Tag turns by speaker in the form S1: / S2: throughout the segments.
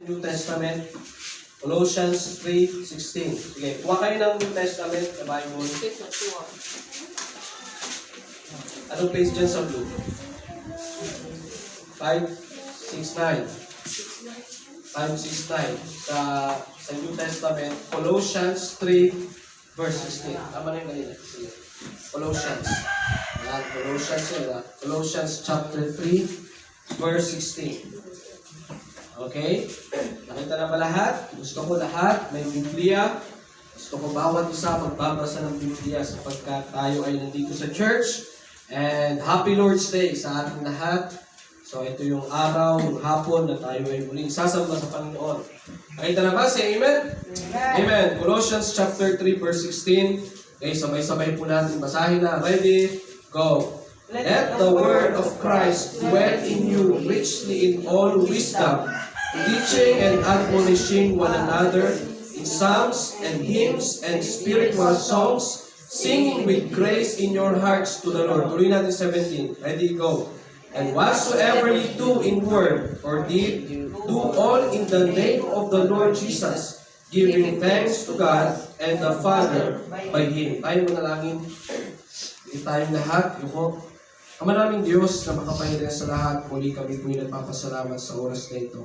S1: New Testament, Colossians 3:16. Sige, kuha kayo ng New Testament, the Bible. Anong page dyan sa blue? 569. 569. Sa New Testament, Colossians 3, verse 16. Tama na yung kanina. Sige. Colossians. Yan, Colossians yun. Colossians chapter 3, verse 16. Okay? Nakita na ba lahat? Gusto ko lahat. May Biblia. Gusto ko bawat isa magbabasa ng Biblia sapagkat tayo ay nandito sa church. And Happy Lord's Day sa ating lahat. So ito yung araw, yung hapon na tayo ay muling sasamba sa Panginoon. Nakita na ba? Say amen? Amen. Amen. Colossians chapter 3 verse 16. Okay, sabay-sabay po natin basahin na. Ready? Go. Let the word of Christ dwell in you richly in all wisdom, teaching and admonishing one another in psalms and hymns and spiritual songs, singing with grace in your hearts to the Lord. Tuloy natin 17. Ready? Go. And whatsoever ye do in word or deed, do all in the name of the Lord Jesus, giving thanks to God and the Father by Him. Tayo manalangin. Tayong lahat. Yuko. Ama naming Diyos na makapahiran sa lahat, muli kami po nagpapasalamat sa oras na ito.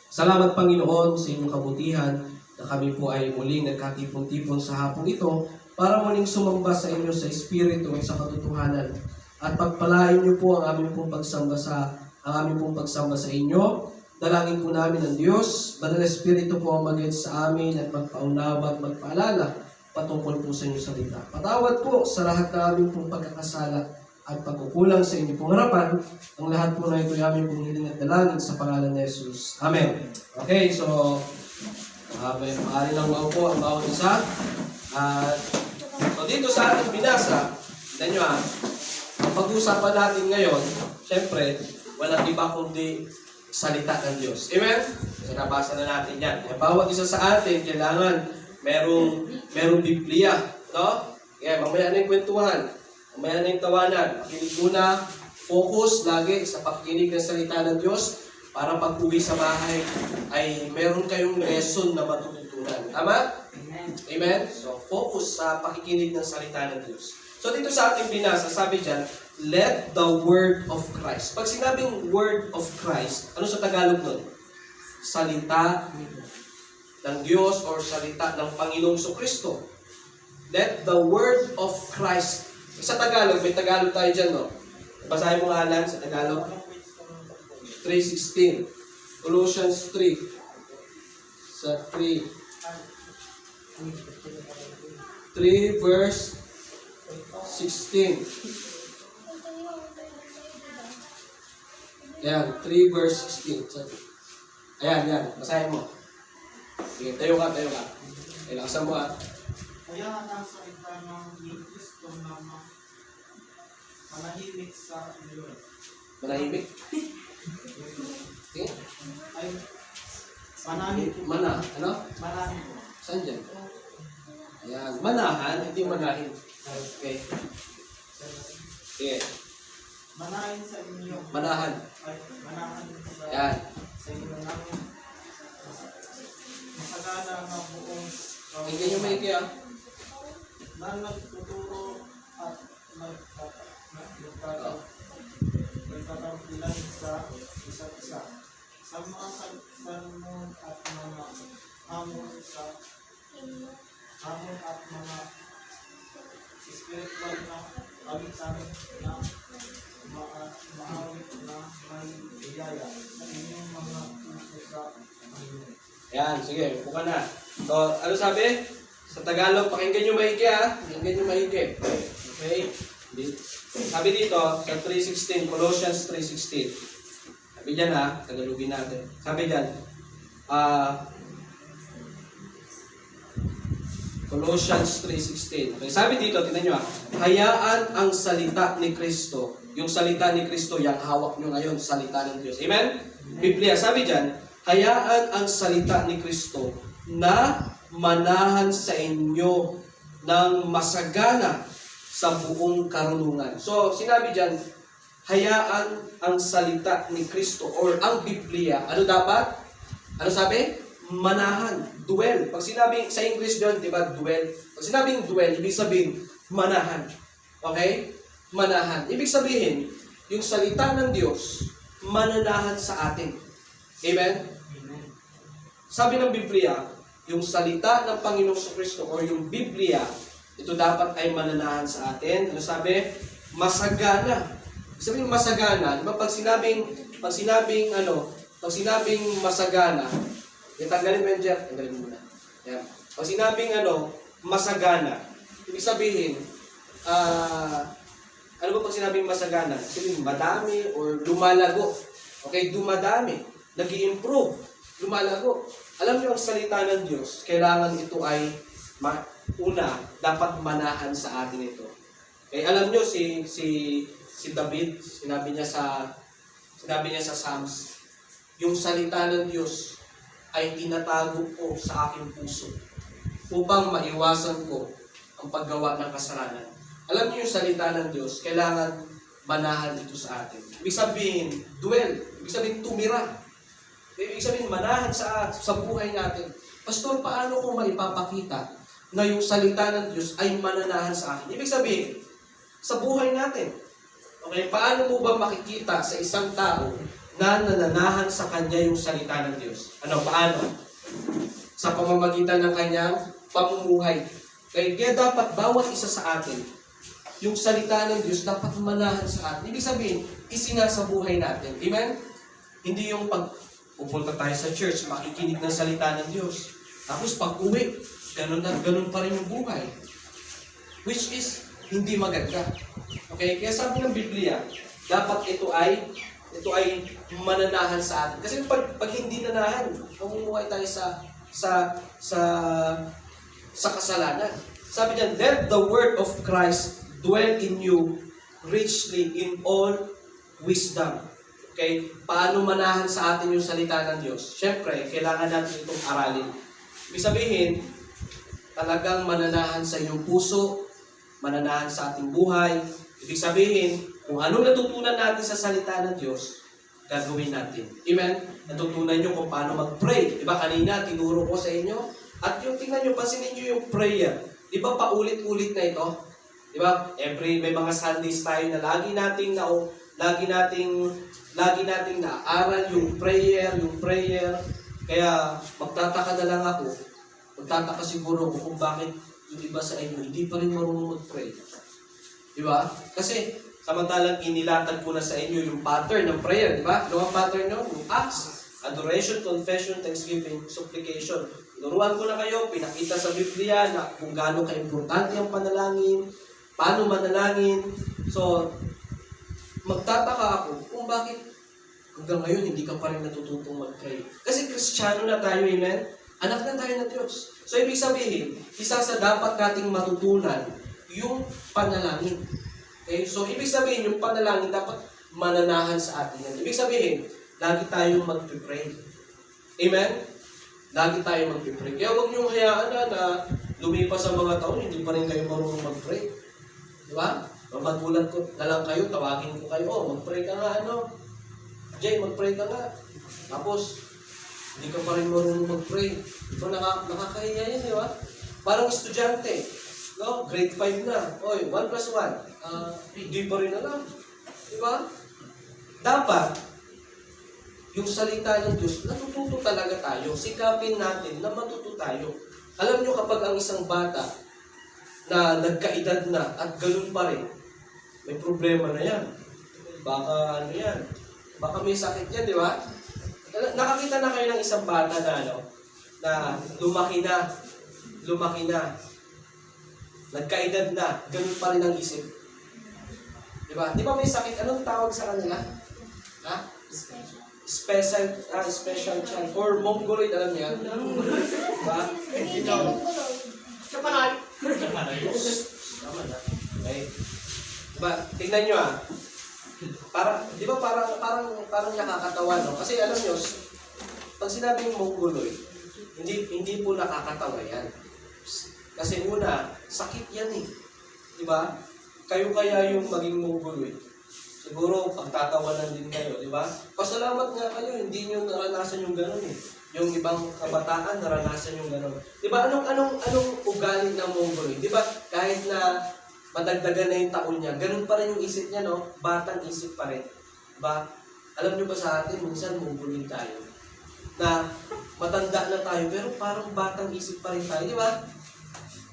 S1: Salamat Panginoon sa inyong kabutihan na kami po ay muling nagkatipon-tipon sa hapong ito para muling sumamba sa inyo sa Espiritu at sa katotohanan. At pagpalain niyo po ang aming pong pagsamba sa inyo. Dalangin po namin ng Diyos, Banal Espiritu po ang mag-guide sa amin at magpaunawa at magpaalala patungkol po sa inyong salita. Patawad po sa lahat ng aming pong pagkakasala at pagkukulang sa inyong pong harapan. Ang lahat po na ito ay aming pong hiling at dalangin sa pangalan ni Jesus. Amen. Okay, so may maaari lang maupo ang bawat isa. So dito sa ating binasa, tignan nyo ang pag-usapan natin ngayon, syempre, walang iba kundi salita ng Diyos. Amen? So nabasa na natin yan. Bawat isa sa atin, kailangan merong Biblia. No? Kaya mamaya na yung kwentuhan. Mamaya na yung tawanan. Pakinig muna, focus lagi sa pakikinig ng salita ng Diyos para pag uwi sa bahay ay meron kayong lesson na matututunan. Tama? Amen. Amen? So focus sa pakikinig ng salita ng Diyos. So dito sa ating binasa, sabi dyan, let the word of Christ. Pag sinabing word of Christ, ano sa Tagalog nun? Salita ng Diyos or salita ng Panginoong Kristo. Let the word of Christ. Sa Tagalog, may Tagalog tayo dyan, no? Basahin mo nga Alan sa Tagalog. 3:16. Colossians 3. Sa 3 verse 16. Ayan, 3 verse 16. Ayan. Basahin mo. Sige, tayo ka. Ilakasan mo
S2: Kaya nasa itanang ni Kristo na manahimik sa inyo.
S1: Manahimik? Okay.
S2: Ay, manahimik.
S1: Ano?
S2: Manahimik.
S1: Saan dyan? Ayan, manahan, hindi manahin. Okay. Sige.
S2: Manahin sa inyo.
S1: Manahan.
S2: Ay, manahan
S1: Ayan.
S2: sa inyo namin. Masagana ng buong
S1: Hindi nyo may kaya.
S2: na nagtuturo at nagtatampilan sa isa't isa. Sa mga salmon at mga hamon at mga spiritual na kawitan na maawit na may biyaya sa inyong mga puso sa Panginoon.
S1: Ayan, sige, upo ka na. So, ano sabi? Sa Tagalog, pakinggan nyo maigi Pakinggan nyo maigi. Okay? Sabi dito, sa 3:16, Colossians 3:16. Sabi dyan Tagalogin natin. Sabi dyan, Colossians 3:16. Okay, sabi dito, tingnan nyo hayaan ang salita ni Kristo. Yung salita ni Kristo, yung hawak nyo ngayon, salita ng Diyos. Amen? Biblia, sabi dyan, hayaan ang salita ni Kristo na manahan sa inyo ng masagana sa buong karunungan. So, sinabi dyan, hayaan ang salita ni Kristo or ang Biblia. Ano dapat? Ano sabi? Manahan. Dwell. Pag sinabing, sa English doon, di ba, dwell. Pag sinabing dwell, ibig sabihin, manahan. Okay? Manahan. Ibig sabihin, yung salita ng Diyos, mananahan sa atin. Amen? Sabi ng Biblia, yung salita ng Panginoong Kristo o yung Biblia, ito dapat ay mananahan sa atin. Ano sabi? Masagana. Sabihin masagana, di ba pag sinabing masagana, tanggalin mo yung jet, tanggalin mo muna. Yan. Pag sinabing masagana, ibig sabihin, ano ba pag sinabing masagana? Sabihin madami or lumalago. Okay, dumadami, nag-i-improve, lumalago. Alam niyo ang salita ng Diyos, kailangan ito ay dapat manahan sa atin ito. Okay, alam niyo si David, sinabi niya sa Psalms, yung salita ng Diyos ay tinatago ko sa aking puso upang maiwasan ko ang paggawa ng kasalanan. Alam niyo yung salita ng Diyos, kailangan manahan ito sa atin. Ibig sabihin, dwell. Ibig sabihin, tumira. Ibig sabihin, manahan sa buhay natin. Pastor, paano ko maipapakita na yung salita ng Diyos ay mananahan sa akin? Ibig sabihin, sa buhay natin. Okay, paano mo ba makikita sa isang tao na nananahan sa kanya yung salita ng Diyos? Paano? Sa pamamagitan ng kanyang pamumuhay. Kaya dapat bawat isa sa atin, yung salita ng Diyos dapat manahan sa atin. Ibig sabihin, isinasabuhay natin. Amen? Hindi yung pag pupunta tayo sa church, makikinig ng salita ng Diyos. Tapos pag uwi, ganun pa rin yung buhay. Which is, hindi maganda. Okay? Kaya sabi ng Biblia, dapat ito ay mananahan sa atin. Kasi pag hindi nanahan, mamumuhay tayo sa kasalanan. Sabi niya, let the word of Christ dwell in you richly in all wisdom. Okay? Paano manahan sa atin yung salita ng Diyos? Siyempre, kailangan natin itong aralin. Ibig sabihin, talagang mananahan sa iyong puso, mananahan sa ating buhay. Ibig sabihin, kung anong natutunan natin sa salita ng Diyos, gagawin natin. Amen? Natutunan nyo kung paano mag-pray. Diba kanina, tinuro ko sa inyo. At yung tingnan nyo, pansinin nyo yung prayer. Diba paulit-ulit na ito? Diba? May mga Sundays tayo na lagi nating naaral yung prayer. Kaya magtataka na lang ako. Magtataka siguro ako kung bakit yung iba sa inyo hindi pa rin marunong mag-pray. Diba? Kasi samantalang inilatag ko na sa inyo yung pattern ng prayer. Diba? Ano ang pattern nyo? Yung acts. Adoration, confession, thanksgiving, supplication. Tinuruan ko na kayo, pinakita sa Biblia na kung gaano ka-importante ang panalangin, paano manalangin. So, magtataka ako kung bakit hanggang ngayon hindi ka pa rin natututong mag-pray. Kasi Kristiyano na tayo, amen? Anak na tayo ng Diyos. So, ibig sabihin, isa sa dapat nating matutunan, yung panalangin. Okay? So, ibig sabihin, yung panalangin dapat mananahan sa atin yan. Ibig sabihin, lagi tayong mag-pray. Amen? Lagi tayong mag-pray. Kaya huwag niyong hayaan na lumipas ang mga taon, hindi pa rin kayo marunong mag-pray. Di ba? Magulat ko na lang kayo, tawagin ko kayo, mag-pray ka nga, Jay, mag-pray ka nga. Tapos, hindi ka pa rin marunong mag-pray. So, nakakahiya yan, di ba? Parang estudyante, no? Grade 5 na. Oy, 1 plus 1. Hindi pa rin alam. Di ba? Dapat, yung salita ng Diyos, natututo talaga tayo. Sikapin natin na matuto tayo. Alam nyo kapag ang isang bata na nagkaedad na at ganun pa rin, may problema na yan. Baka baka may sakit yan, di ba? Nakakita na kayo ng isang bata na lumaki na, nagkaedad na, ganun pa rin ang isip. Di ba? Di ba may sakit? Anong tawag sa kanila? Ha? Special child. Or Mongoloid, alam niya? Diba? Chapanay. Tama na. Okay. Diba? Tingnan nyo di ba parang nakakatawa, no? Kasi alam nyo, pag sinabing Mongoloid, hindi po nakakatawa yan. Kasi una, sakit yan eh. Diba? Kayo kaya yung maging Mongoloid. Siguro, pagtatawanan din kayo, di ba? Pasalamat nga kayo, hindi nyo naranasan yung gano'n eh. Yung ibang kabataan, naranasan yung gano'n. Di ba, anong ugali ng Mongoloid? Di ba, kahit na madagdagan na yung taon niya, ganun pa rin yung isip niya, no? Batang isip pa rin. Di ba? Alam niyo ba sa atin, minsan Mongoloid tayo. Na matanda na tayo, pero parang batang isip pa rin tayo, di ba?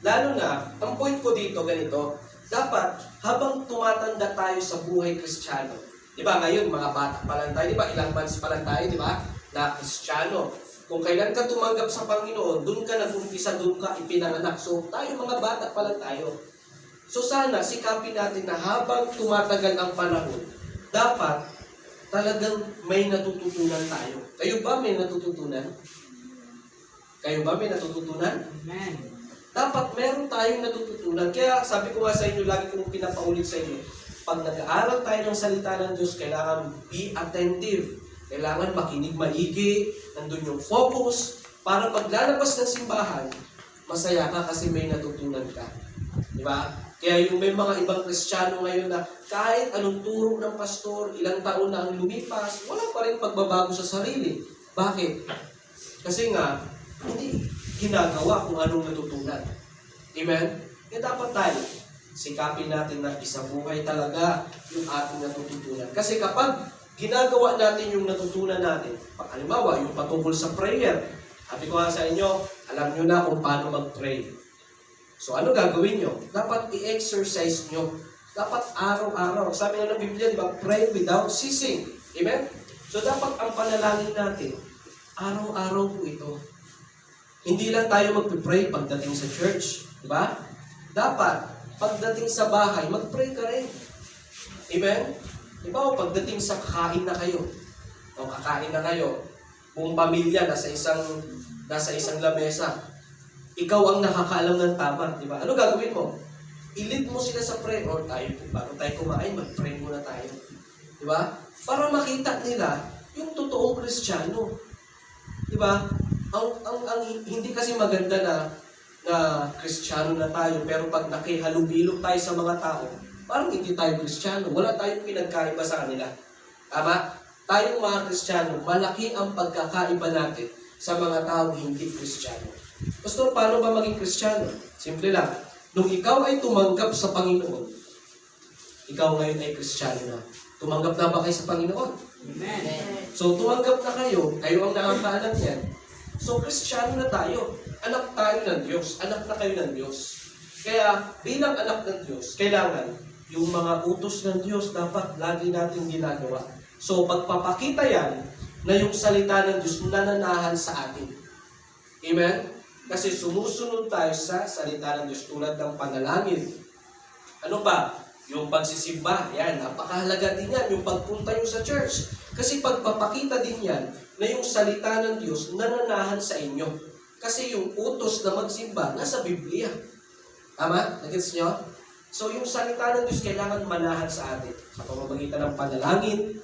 S1: Lalo na, ang point ko dito, ganito, dapat, habang tumatanda tayo sa buhay Kristiyano, di ba, ngayon, mga bata pa lang tayo, di ba, ilang months pa lang tayo, di ba, na Kristiyano. Kung kailan ka tumanggap sa Panginoon, doon ka nag-umpisa, doon ka ipinanganak. So, tayo, mga bata pa lang tayo. So, sana, sikapin natin na habang tumatagal ang panahon, dapat, talagang may natututunan tayo. Kayo ba may natututunan? Kayo ba may natututunan?
S2: Amen.
S1: Dapat meron tayong natututunan. Kaya sabi ko nga sa inyo, lagi kong pinapaulit sa inyo, pag nag-aaral tayo ng salita ng Diyos, kailangan be attentive. Kailangan makinig maigi, nandun yung focus, para pag lalabas ng simbahan, masaya ka kasi may natutunan ka. Di ba? Kaya yung may mga ibang Kristiyano ngayon na kahit anong turo ng pastor, ilang taon na ang lumipas, wala pa rin pagbabago sa sarili. Bakit? Kasi nga, hindi ginagawa kung anong natutunan. Amen? Kaya dapat tayo, sikapin natin na isabuhay talaga yung ating natututunan. Kasi kapag ginagawa natin yung natutunan natin, halimbawa, yung patungkol sa prayer, sabi ko nga sa inyo, alam nyo na kung paano mag-pray. So ano gagawin nyo? Dapat i-exercise nyo. Dapat araw-araw. Sabi nga ng Biblia, di ba? Pray without ceasing. Amen? So dapat ang panalangin natin, araw-araw po ito. Hindi lang tayo magpipray pagdating sa church. Di ba? Dapat, pagdating sa bahay, mag-pray ka rin. Amen? Di ba? O pagdating sa kakain na kayo. O kakain na kayo. Buong pamilya nasa isang lamesa. Ikaw ang nakakaalam ng tama, di ba? Ano gagawin mo? I-lead mo sila sa prayer. Or bago tayo kumain, mag-pray muna tayo. Di ba? Para makita nila yung totoong Kristiyano. Di ba? Hindi kasi maganda na Kristiyano na tayo, pero pag nakihalubilo tayo sa mga tao, parang hindi tayo Kristiyano. Wala tayong pinagkaiba sa kanila. Tama? Tayong mga Kristiyano, malaki ang pagkakaiba natin sa mga taong hindi Kristiyano. Pastor, paano ba maging Kristiyano? Simple lang. Nung ikaw ay tumanggap sa Panginoon, ikaw ngayon ay Kristiyano na. Tumanggap na ba kayo sa Panginoon?
S2: Amen.
S1: So, tumanggap na kayo ang nakakaanak niyan. So, Kristiyano na tayo. Anak tayo ng Diyos. Anak na kayo ng Diyos. Kaya, bilang anak ng Diyos, kailangan yung mga utos ng Diyos dapat lagi natin ginagawa. So, pagpapakita yan na yung salita ng Diyos nananahan sa atin. Amen? Kasi sumusunod tayo sa salita ng Diyos tulad ng panalangin. Ano pa? Yung pagsisimba. Yan, napakahalaga din yan. Yung pagpunta nyo sa church. Kasi pagpapakita din yan na yung salita ng Diyos nananahan sa inyo. Kasi yung utos na magsimba nasa Biblia. Tama? Nagets nyo? So yung salita ng Diyos kailangan manahan sa atin. Sa pamamagitan ng panalangin,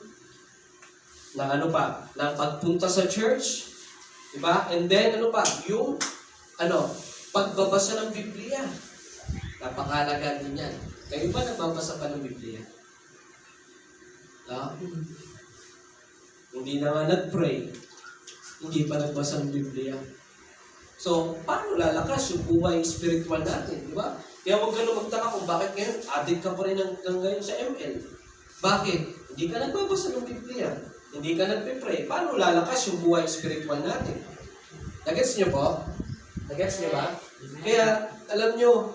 S1: ng ano pa, ng pagpunta sa church, diba? And then ano pa, yung pagbabasa ng Biblia. Napakahalaga din yan. Kayo ba nagbabasa pa ng Biblia? No? Hindi na nga nag-pray, hindi pa nagbasa ng Biblia. So, paano lalakas yung buhay spiritual natin, di ba? Kaya huwag ka na magtaka kung bakit ngayon, addict ka pa rin hanggang ngayon sa ML. Bakit? Hindi ka nagbabasa ng Biblia. Hindi ka nagpe-pray. Paano lalakas yung buhay spiritual natin? Nagets niyo po? Nagets niyo ba? Kaya, alam niyo,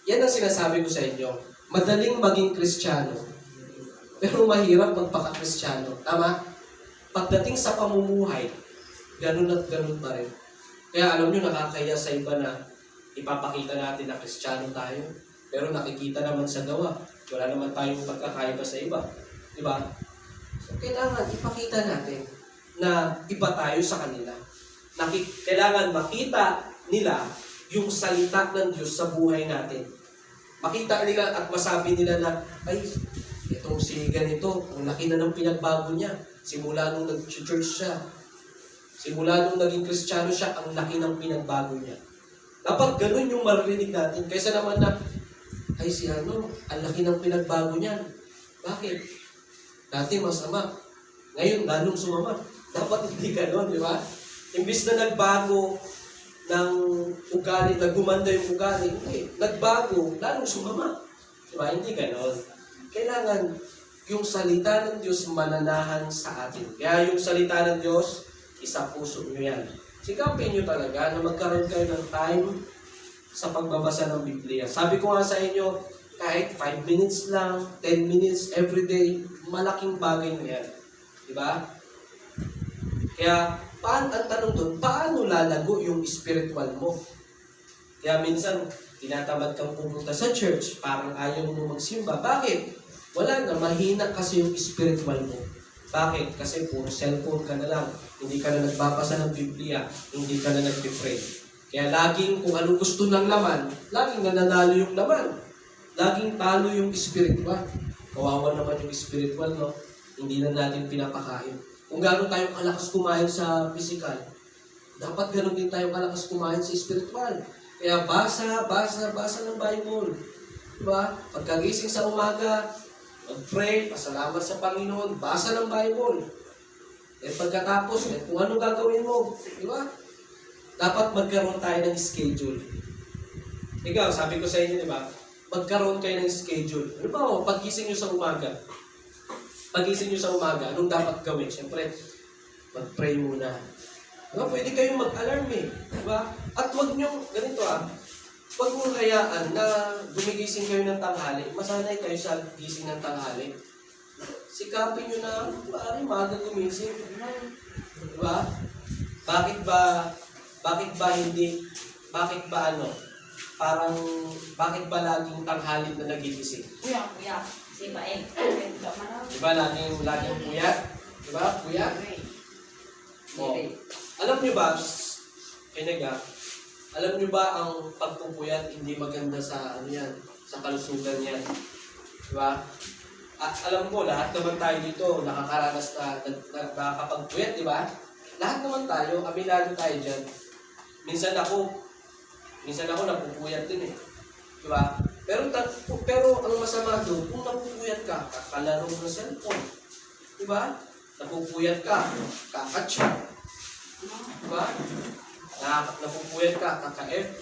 S1: yan ang sinasabi ko sa inyo. Madaling maging Kristiyano, pero mahirap magpaka-Kristiyano. Tama? Pagdating sa pamumuhay, ganun at ganun pa rin. Kaya alam niyo, nakakaya sa iba na ipapakita natin na Kristiyano tayo, pero nakikita naman sa gawa. Wala naman tayong pagkakaiba sa iba. Diba? So, kailangan ipakita natin na iba tayo sa kanila. Kailangan makita nila yung salita ng Diyos sa buhay natin. Makita nila at masabi nila na, ay, itong si ganito, ang laki na ng pinagbago niya. Simula nung nag-church siya. Simula nung naging Kristiyano siya, ang laki ng pinagbago niya. Dapat ganun yung maririnig natin. Kaysa naman na, ay si ang laki ng pinagbago niya. Bakit? Dati masama. Ngayon, lalong sumama. Dapat hindi ganun, di ba? Imbis na nagbago ng ugali, nagumanda yung ugali, hindi. Nagbago, lalong sumama. Diba? Hindi ganon. Kailangan yung salita ng Diyos mananahan sa atin. Kaya yung salita ng Diyos, isa puso nyo yan. Sikapin nyo talaga na magkaroon kayo ng time sa pagbabasa ng Biblia. Sabi ko nga sa inyo, kahit 5 minutes lang, 10 minutes every day, malaking bagay na yan. Diba? Kaya, ang tanong doon, paano lalago yung spiritual mo? Kaya minsan, tinatamad kang pumunta sa church, parang ayaw mo magsimba. Bakit? Wala na, mahina kasi yung spiritual mo. Bakit? Kasi puro cellphone ka na lang. Hindi ka na nagbabasa ng Biblia. Hindi ka na nagpipray. Kaya laging kung anong gusto ng laman, laging nananalo yung laman. Laging talo yung spiritual. Kawawa naman yung spiritual, no? Hindi na natin pinapakain. Kung gano'n tayong kalakas kumain sa physical, dapat gano'n din tayong kalakas kumain sa spiritual. Kaya basa ng Bible. Diba? Pagkagising sa umaga, mag-pray, pasalamat sa Panginoon, basa ng Bible. Pagkatapos, kung ano gagawin mo. Diba? Dapat magkaroon tayo ng schedule. Ikaw, sabi ko sa inyo, diba? Magkaroon kayo ng schedule. Ano ba, pagising nyo sa umaga. Pagising nyo sa umaga, anong dapat gawin? Siyempre, mag-pray muna. Diba? Pwede kayong mag-alarm eh. Diba? At huwag nyo, ganito huwag mong hayaan na gumigising kayo ng tanghali. Masanay kayo sa gising ng tanghali. Sikapin nyo na, maaari maaga gumising. Diba? Bakit ba laging tanghali na nagigising?
S3: Kuya. Si Baeng.
S1: Diba laging puyat? Diba? Puyat? Oh. Alam nyo ba, alam nyo ba ang pagpupuyat hindi maganda sa sa kalusugan yan? Diba? Alam ko, lahat naman tayo dito nakakaranas na nakakapagpuyat, diba? Lahat naman tayo, aminado tayo dyan. Minsan ako napupuyat din eh. Diba? Pero ang masama doon, kung napupuyat ka, kakalaro ng cellphone. Diba? Napupuyat ka, kakachat. Diba? Napupuyat ka, kaka-FB.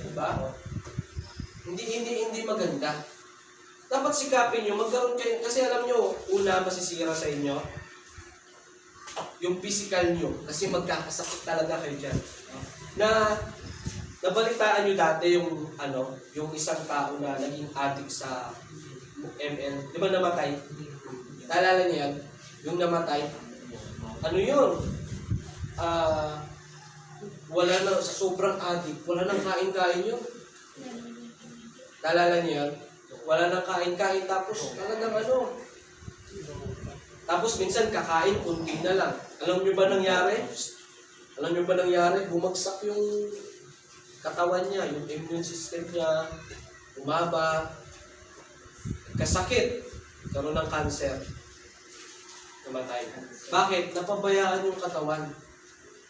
S1: Diba? Hindi maganda. Dapat sikapin nyo, magkaroon kayo, kasi alam nyo, una masisira sa inyo, yung physical nyo, kasi magkakasakit talaga kayo dyan. Nabalitaan nyo dati yung isang tao na naging addict sa ML. Di ba namatay? Naalala niyo yan? Yung namatay? Ano yun? Wala na, sa sobrang addict, wala nang kain-kain yun. Naalala niyo yan? Wala nang kain-kain, tapos talagang tapos minsan kakain, kunti na lang. Alam nyo ba nangyari? Bumagsak yung katawan niya, yung immune system niya, umaba, kasakit, karoon ng cancer, namatay. Bakit? Napabayaan yung katawan.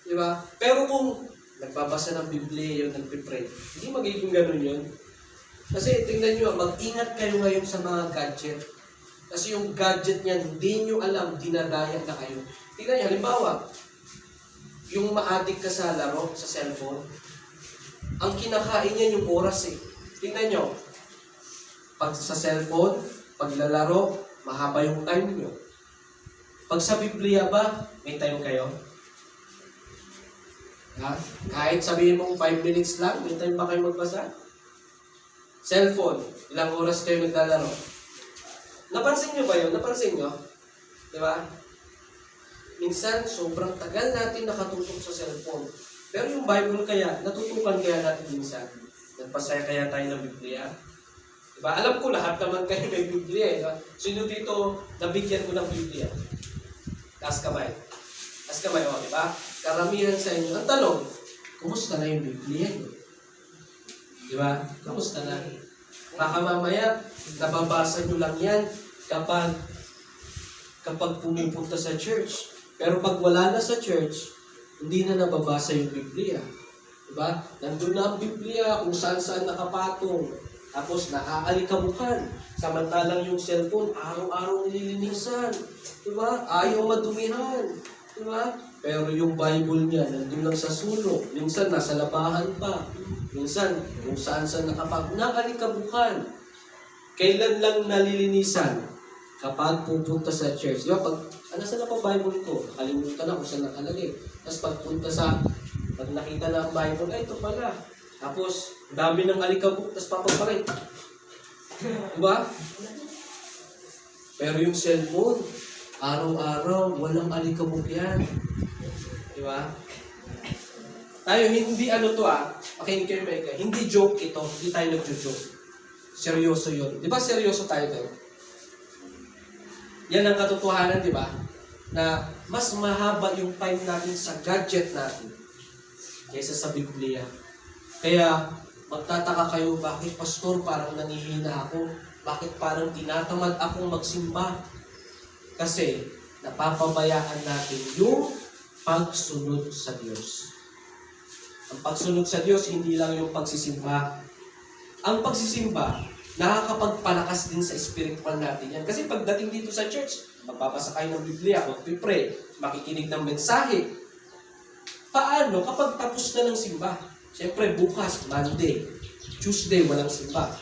S1: Diba? Pero kung nagbabasa ng Biblia yun, nagpipray, hindi magiging ganun yun. Kasi tingnan nyo, mag-ingat kayo ngayon sa mga gadget. Kasi yung gadget niyan, hindi nyo alam, dinadaya na kayo. Tingnan nyo, halimbawa, yung ma-addict ka sa laro, sa cellphone, ang kinakain niya yung oras eh. Tingnan nyo, pag sa cellphone, paglalaro, mahaba yung time nyo. Pag sa Biblia ba, may time kayo? Ha? Kahit sabihin mong 5 minutes lang, may time ba kayo magbasa? Cellphone, ilang oras kayo naglalaro? Napansin nyo ba yun? Napansin nyo? Diba? Minsan, sobrang tagal natin nakatutok sa cellphone. Pero yung Bible kaya, natutukan kaya natin minsan. Nagpasaya kaya tayo ng Biblia. Diba? Alam ko lahat naman kayo may Biblia eh. Sino dito nabigyan ko ng Biblia? Taas kamay. Taas kamay, o, diba? Karamihan sa inyo. Ang tanong, kumusta na yung Biblia? Diba? Kumusta na? Baka mamaya, nababasa nyo lang yan kapag pumupunta sa church. Pero pag wala na sa church, hindi na nababasa yung Biblia. Diba? Nandun na ang Biblia kung saan-saan nakapatong. Tapos naaalikabukan. Samantalang yung cellphone, araw-araw nililinisan. Diba? Ayaw madumihan. Diba? Pero yung Bible niya, nandun lang sa sulok. Minsan, nasa labahan pa. Minsan, kung saan nakalikabukan. Kailan lang nalilinisan? Kapag pupunta sa church. Di ba, saan na pa Bible ko? Nakalimutan na kung saan nakalagay. Tapos pag nakita na ang Bible, ay, ito pala. Tapos, dami ng alikabok, tapos papagpalit. Diba? Pero yung cellphone, araw-araw, walang alikabok yan. Diba? Tayo, hindi makinig kayo, Mecca. Hindi joke ito. Hindi tayo nagjo-joke. Seryoso yun. Di ba seryoso tayo tayo? Yan ang katotohanan, di ba? Na mas mahaba yung time natin sa gadget natin kaysa sa Biblia. Kaya, magtataka kayo, bakit pastor parang nanihina ako? Bakit parang tinatamad akong magsimba? Kasi, napapabayaan natin yung pagsunod sa Diyos. Ang pagsunod sa Diyos, hindi lang yung pagsisimba. Ang pagsisimba, nakakapagpalakas din sa spiritual natin yan. Kasi pagdating dito sa church, magbabasa kayo ng Biblia, magpipray, makikinig ng mensahe. Paano kapag tapos na ng simba? Siyempre, bukas, Monday, Tuesday, walang simba.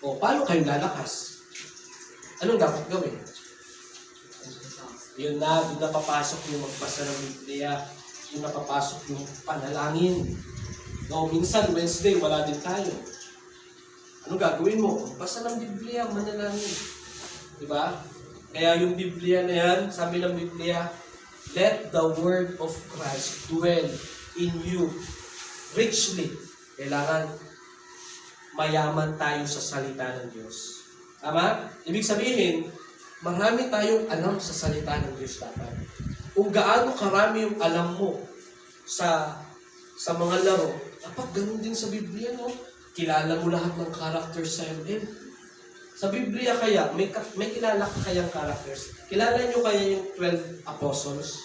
S1: O, paano kayo lalakas? Anong dapat gawin? Yun na, doon na papasok yung magbasa ng Biblia, doon na papasok yung panalangin. No, minsan, Wednesday, wala din tayo. Ano gagawin mo? Basa ng Biblia, manalangin. Diba? Kaya yung Biblia na yan, sabi ng Biblia, let the word of Christ dwell in you richly. Kailangan mayaman tayo sa salita ng Diyos. Tama? Ibig sabihin, marami tayong alam sa salita ng Diyos dapat. Kung gaano karami yung alam mo sa mga laro, dapat ganun din sa Biblia, no? Kilala mo lahat ng characters sa ML. Sa Biblia kaya, may kilala ka kayang characters. Kilala nyo kaya yung 12 apostles?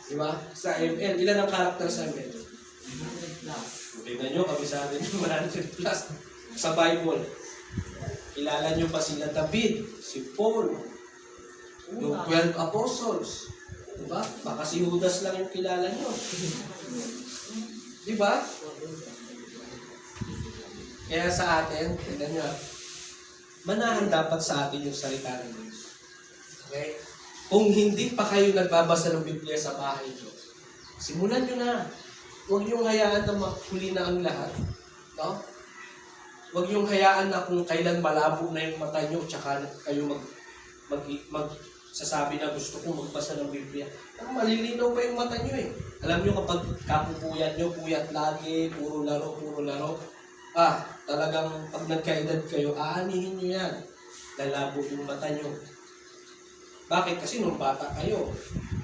S1: Diba? Sa ML, ilan ang characters sa ML?
S2: 100 plus.
S1: Tingnan nyo, kami sa atin yung 100 plus. Sa Bible, kilala nyo pa sila David, si Paul, yung 12 apostles. Diba? Baka si Judas lang yung kilala nyo. Diba? Kaya sa atin, tignan nyo, manahan dapat sa atin yung salita ng Diyos. Okay? Kung hindi pa kayo nagbabasa ng Biblia sa bahay nyo, simulan nyo na. Huwag nyo hayaan na huli na ang lahat. No? Huwag nyo hayaan na kung kailan malabo na yung mata nyo, tsaka kayo magsasabi na gusto kong magbasa ng Biblia. Malilinaw pa yung mata nyo eh. Alam nyo kapag kapupuyat nyo, puyat lagi, puro laro, talagang pag nagkaedad kayo, aanihin nyo yan. Lalabo yung mata nyo. Bakit? Kasi nung bata kayo,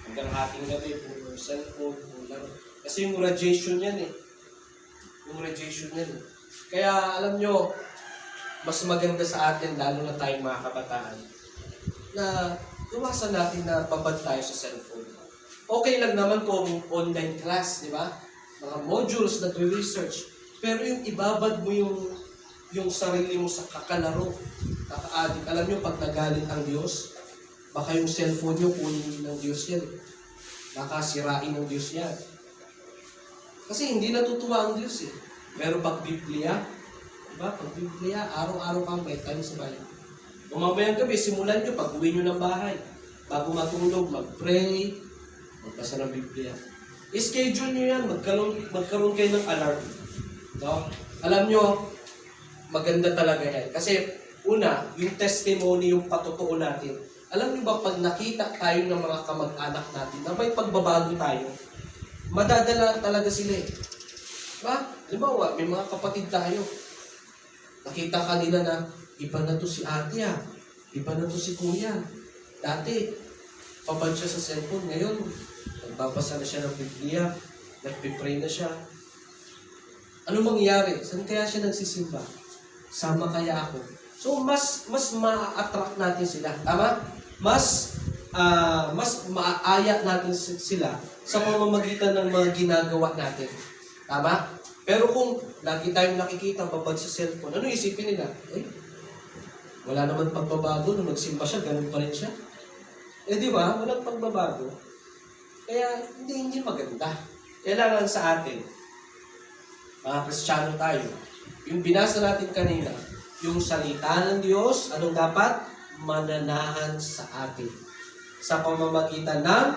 S1: hanggang hating gabi, puro cellphone, puro laro. Kasi yung radiation yan eh. Kaya alam nyo, mas maganda sa atin, lalo na tayong mga kabataan, na iwasan natin na babad tayo sa cellphone. Okay lang naman kung online class, di ba? Mga modules na research. Pero yung ibabad mo yung sarili mo sa kakalaro, kaka-addict. Alam nyo, pag nagalit ang Diyos, baka yung cellphone nyo kunin ng Diyos yan. Baka sirain ng Diyos yan. Kasi hindi natutuwa ang Diyos eh. Pero pag Biblia, diba? Pag Biblia, araw-araw kang may time sa bayan. Umamayang gabi, simulan nyo pag uwi nyo ng bahay. Bago matulog, mag-pray, magbasa ng Biblia. I-schedule nyo yan, magkaroon kayo ng alarm. No? Alam nyo, maganda talaga yan. Kasi, una, yung testimony, yung patotoo natin. Alam nyo ba, pag nakita tayo ng mga kamag-anak natin na may pagbabago tayo, madadala talaga sila eh. Diba? Halimbawa, may mga kapatid tayo. Nakita kanila na, iba na to si ate ah. Iba na to si kuya. Dati, pabad siya sa cellphone. Ngayon, nagbabasa na siya ng Biblia. Nagpipray na siya. Ano mangyayari? Saan kaya siya nagsisimba? Sama kaya ako? So, mas ma-attract natin sila. Tama? Mas maaaya natin sila sa pamamagitan ng mga ginagawa natin. Tama? Pero kung lagi tayong nakikita babad sa cellphone, ano isipin nila? Wala naman pagbabago. Nung nagsimba siya, ganun pa rin siya. Di ba? Walang pagbabago. Kaya hindi maganda. Kailangan sa atin, mga Kristiyano tayo, yung binasa natin kanina, yung salita ng Diyos, anong dapat? Mananahan sa atin. Sa pamamagitan ng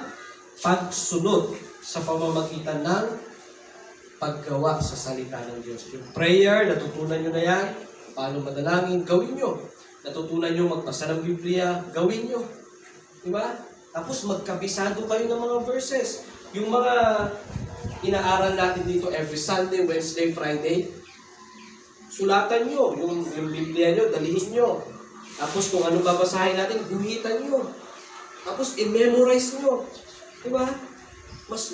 S1: pagsunod, sa pamamagitan ng paggawa sa salita ng Diyos. Yung prayer, natutunan nyo na yan. Paano madalangin, gawin nyo. Natutunan nyo magbasa ng Biblia, gawin nyo. Diba? Tapos magkabisado kayo ng mga verses. Yung mga inaaral natin dito every Sunday, Wednesday, Friday, sulatan nyo. Yung Biblia nyo, dalihin nyo. Tapos kung ano babasahin natin, guhitan nyo. Tapos i-memorize nyo. Diba? Mas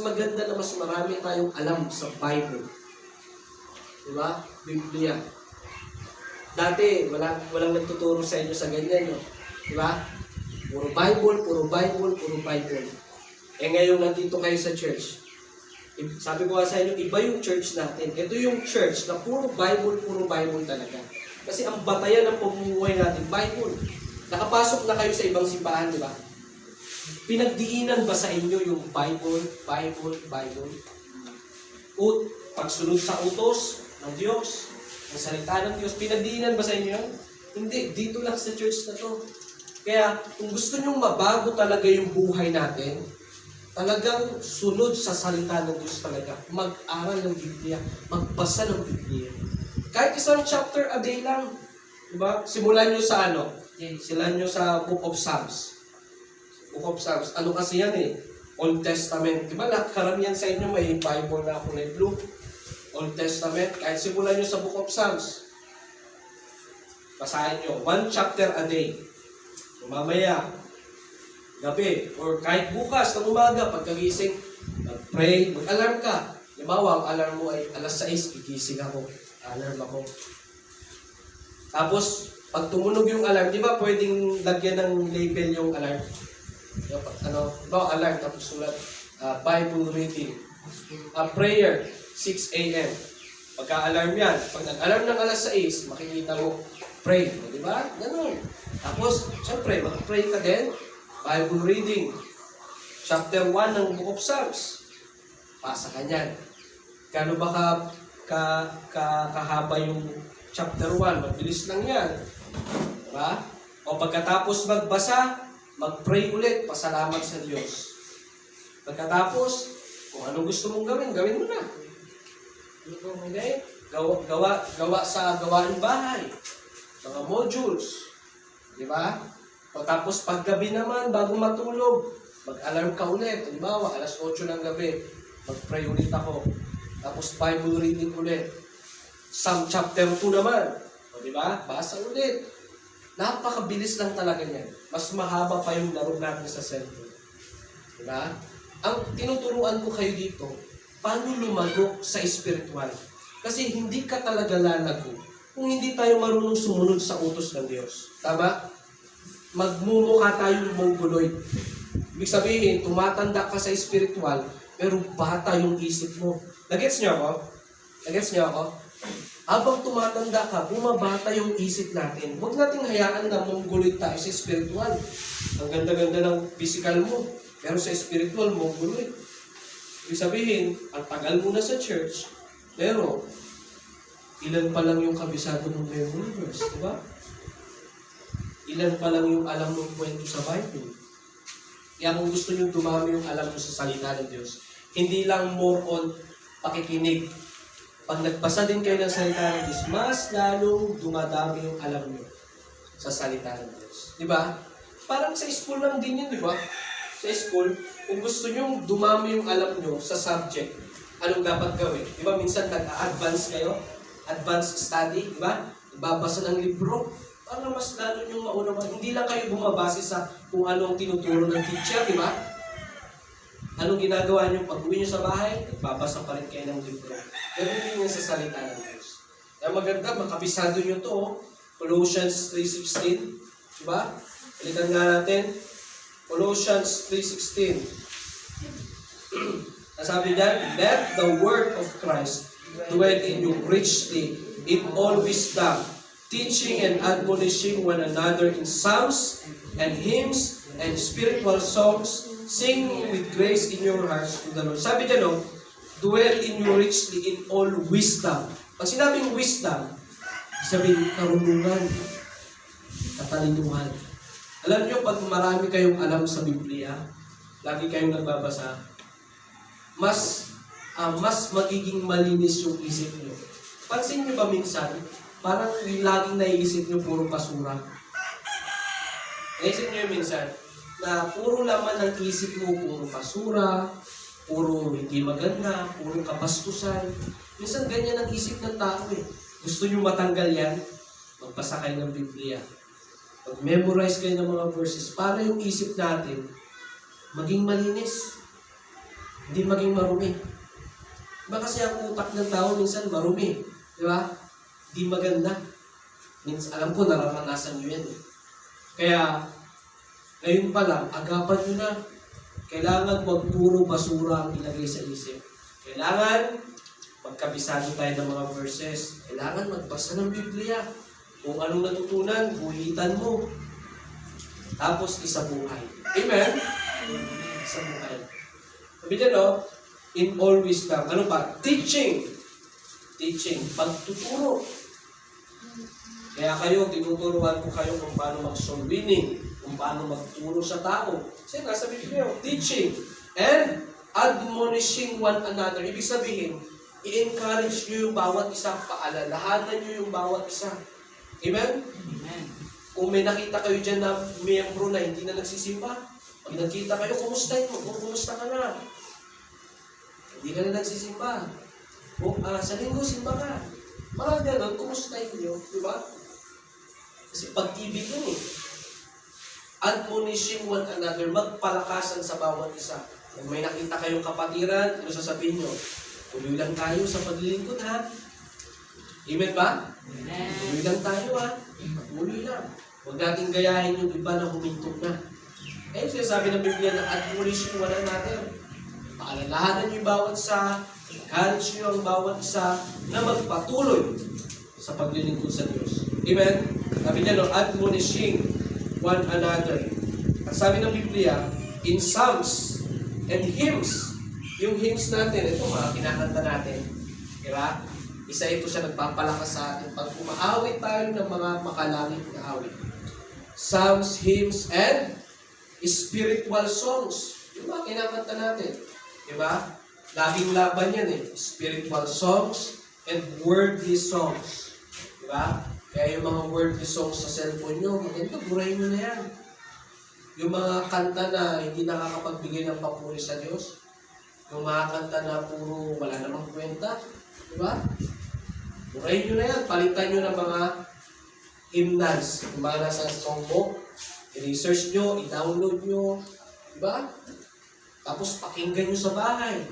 S1: maganda na mas marami tayong alam sa Bible. Diba? Biblia. Dati, walang nagtuturo sa inyo sa ganyan, no? Diba? Puro Bible, puro Bible, puro Bible. Eh ngayon nandito kayo sa church. Sabi ko nga sa inyo, iba yung church natin. Ito yung church na puro Bible talaga. Kasi ang batayan ng pamumuhay natin, Bible. Nakapasok na kayo sa ibang simbahan, di ba? Pinagdiinan ba sa inyo yung Bible? Pagsunod sa utos ng Diyos, ang salita ng Diyos, pinagdiinan ba sa inyo yun? Hindi, dito lang sa church na to. Kaya, kung gusto nyong mabago talaga yung buhay natin, talagang sunod sa salita ng Diyos talaga. Mag-aral ng Biblia, magbasa ng Biblia. Kahit isang chapter a day lang. Diba? Simulan nyo sa ano? Simulan nyo sa Book of Psalms. Book of Psalms. Ano kasi yan eh? Old Testament. Diba? Karamihan sa inyo may Bible na kulay blue. Old Testament. Kahit simulan nyo sa Book of Psalms. Basahin nyo. 1 chapter a day. Mamaya, gabi, or kahit bukas ng umaga, pagkagising, mag-pray, mag-alarm ka. Halimbawa, ang alarm mo ay alas 6, gigising ako. Alarm ako. Tapos, pag tumunog yung alarm, di ba pwedeng lagyan ng label yung alarm? Alarm, tapos sulat, Bible reading. Prayer, 6 a.m. Pagka-alarm yan. Pag nag-alarm ng alas 6, makikita mo, pray. Di ba? Ganun. Tapos, syempre, mag-pray ka din. Bible reading. Chapter 1 ng Book of Psalms. Pasa ka niyan. Kano ba kahaba yung chapter 1? Mabilis lang yan. Diba? O pagkatapos magbasa, mag-pray ulit. Pasalamat sa Diyos. Pagkatapos, kung anong gusto mong gawin, gawin mo na. Okay? Gawa sa gawain bahay. Mga modules. Diba? O tapos paggabi naman, bago matulog, mag-alarm ka ulit. Halimbawa, alas 8 ng gabi, mag-pray ulit ako. Tapos Bible reading ulit. Psalm chapter 2 naman. O diba? Basa ulit. Napakabilis lang talaga yan. Mas mahaba pa yung laro natin sa cellphone. Diba? Ang tinuturuan ko kayo dito, paano lumago sa spiritual. Kasi hindi ka talaga lalago kung hindi tayo marunong sumunod sa utos ng Diyos. Tama? Magmumukha tayong mongoloid. Ibig sabihin, tumatanda ka sa spiritual, pero bata yung isip mo. Nagets niyo ako? Nagets niyo ako? Habang tumatanda ka, bumabata yung isip natin. Huwag nating hayaan na mongoloid tayo sa spiritual. Ang ganda-ganda ng physical mo, pero sa spiritual, mongoloid. Ibig sabihin, ang tagal mo na sa church, pero ilan pa lang yung kabisado ng memory verse, di ba? Ilan pa lang yung alam mong kwento sa Bible. Kaya kung gusto nyo dumami yung alam mo sa salita ng Diyos, hindi lang more on pakikinig. Pag nagbasa din kayo ng salita ng Diyos, mas lalong dumadami yung alam nyo sa salita ng Diyos. Di ba? Parang sa school lang din yun, di ba? Sa school, kung gusto nyo dumami yung alam nyo sa subject, anong dapat gawin? Di ba minsan nag-advance kayo? Advanced study, di ba? Ibabasa ng libro. Para mas lalo yung maunawan. Hindi lang kayo bumabase sa kung ano ang tinuturo ng teacher, di ba? Anong ginagawa nyo? Pag uwi nyo sa bahay, nagbabasa pa rin kayo ng libro. Ganun din yan sa salita ng Diyos. Kaya maganda, makabisado nyo to. Colossians 3:16. Di ba? Balikan nga natin. Colossians 3:16. Nasabi dyan, let the word of Christ dwell in you richly in all wisdom, teaching and admonishing one another in psalms and hymns and spiritual songs, Sing with grace in your hearts to the Lord. Sabi dyan, no? Dwell in you richly in all wisdom. Pag sinabing wisdom, sabihin karunungan, katalinuhan. Alam nyo, pag marami kayong alam sa Biblia, lagi kayong nagbabasa, mas magiging malinis yung isip nyo. Pansin nyo ba minsan, parang laging naiisip nyo puro basura? Naisip nyo minsan, na puro laman ng isip mo, puro basura, puro hindi maganda, puro kabastusan. Minsan ganyan ang isip ng tao eh. Gusto nyo matanggal yan? Magbasa kayo ng Biblia. Mag-memorize kayo ng mga verses para yung isip natin maging malinis. Hindi maging marumi. Diba kasi ang utak ng tao minsan marumi. Di ba? Hindi maganda. Minsan, alam ko, nararanasan nyo yan eh. Kaya, ngayon pa lang, agapan nyo na. Kailangan wag puro basura ang ilagay sa isip. Kailangan magkabisado tayo ng mga verses. Kailangan magbasa ng Biblia. Kung anong natutunan, buhitan mo. Tapos isabuhay. Amen? Isabuhay. Sabi dyan, no? In all wisdom. Ano pa? Teaching. Teaching. Pagtuturo. Kaya kayo, tinuturuan ko kayo kung paano mag-soul winning, kung paano magturo sa tao. Kasi nasa Biblia, teaching and admonishing one another. Ibig sabihin, i-encourage nyo yung bawat isa, paalalahanan nyo yung bawat isa. Amen?
S2: Amen.
S1: Kung may nakita kayo dyan na miyembro na hindi na nagsisimba, pag nakita kayo, kumustahin mo? Kumusta ka na? Hindi ka na nagsisimba. O, sa linggo, simba ka. Mga ganon, kumustahin nyo, di ba? Kasi pag-ibig yun eh. Admonishing one another, magpalakasan sa bawat isa. Kung may nakita kayong kapatiran, ano sasabihin nyo? Tuloy lang tayo sa paglilingkod, ha? Amen ba?
S2: Amen.
S1: Tuloy lang tayo, ha? Tuloy lang. Huwag natin gayahin yung iba na humintok na. Eh, sinasabi ng Biblia na admonishing one another. Paalalahanan nyo yung bawat isa, encourage nyo ang bawat isa na magpatuloy sa paglilingkod sa Diyos. Amen? Sabi niya, no, admonishing one another. At sabi ng Biblia, in psalms and hymns, yung hymns natin, ito mga kinakanta natin, diba? Isa ito siya nagpapalakas sa atin pag umaawit tayo ng mga makalangit na awit. Psalms, hymns, and spiritual songs. Yung mga kinakanta natin. Diba? Laging laban yan eh. Spiritual songs and worldly songs. Diba? Kaya yung mga worldly songs sa cellphone nyo, maganda, burahin nyo na yan. Yung mga kanta na hindi nakakapagbigay ng papuri sa Diyos. Yung mga kanta na puro wala namang kwenta. Diba? Burahin nyo na yan. Palitan nyo ng mga hymnals. Yung mga nasa songbook. I-research nyo, i-download nyo. Diba? Tapos pakinggan nyo sa bahay.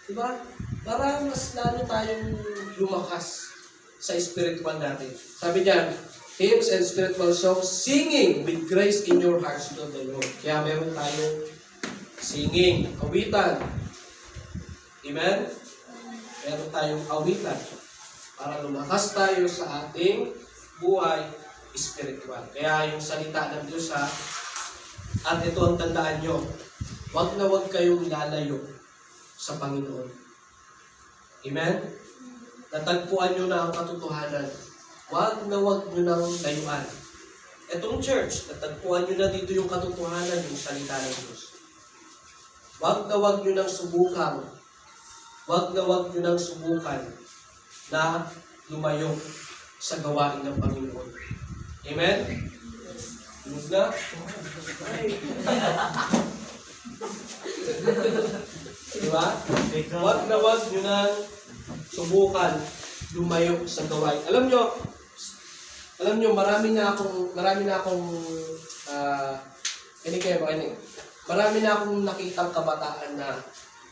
S1: Diba? Para mas lalo tayong lumakas sa spiritual natin. Sabi niyan, hymns and spiritual songs, singing with grace in your hearts to the Lord. Kaya meron tayong singing, awitan. Amen? Meron tayong awitan para lumakas tayo sa ating buhay spiritual. Kaya yung salita ng Diyos ha, at ito ang tandaan nyo, wag na wag kayong lalayo sa Panginoon. Amen? Natagpuan nyo na ang katotohanan. Wag na wag nyo nang layuan. Etong church, natagpuan nyo na dito yung katotohanan, yung salita ng Diyos. Wag na wag nyo nang subukan. Wag na wag nyo nang subukan na lumayo sa gawain ng Panginoon. Amen? Huwag na. Diba? Wag na wag nyo nang subukan lumayo sa gawain. Alam nyo, marami na akong marami na akong nakitang kabataan na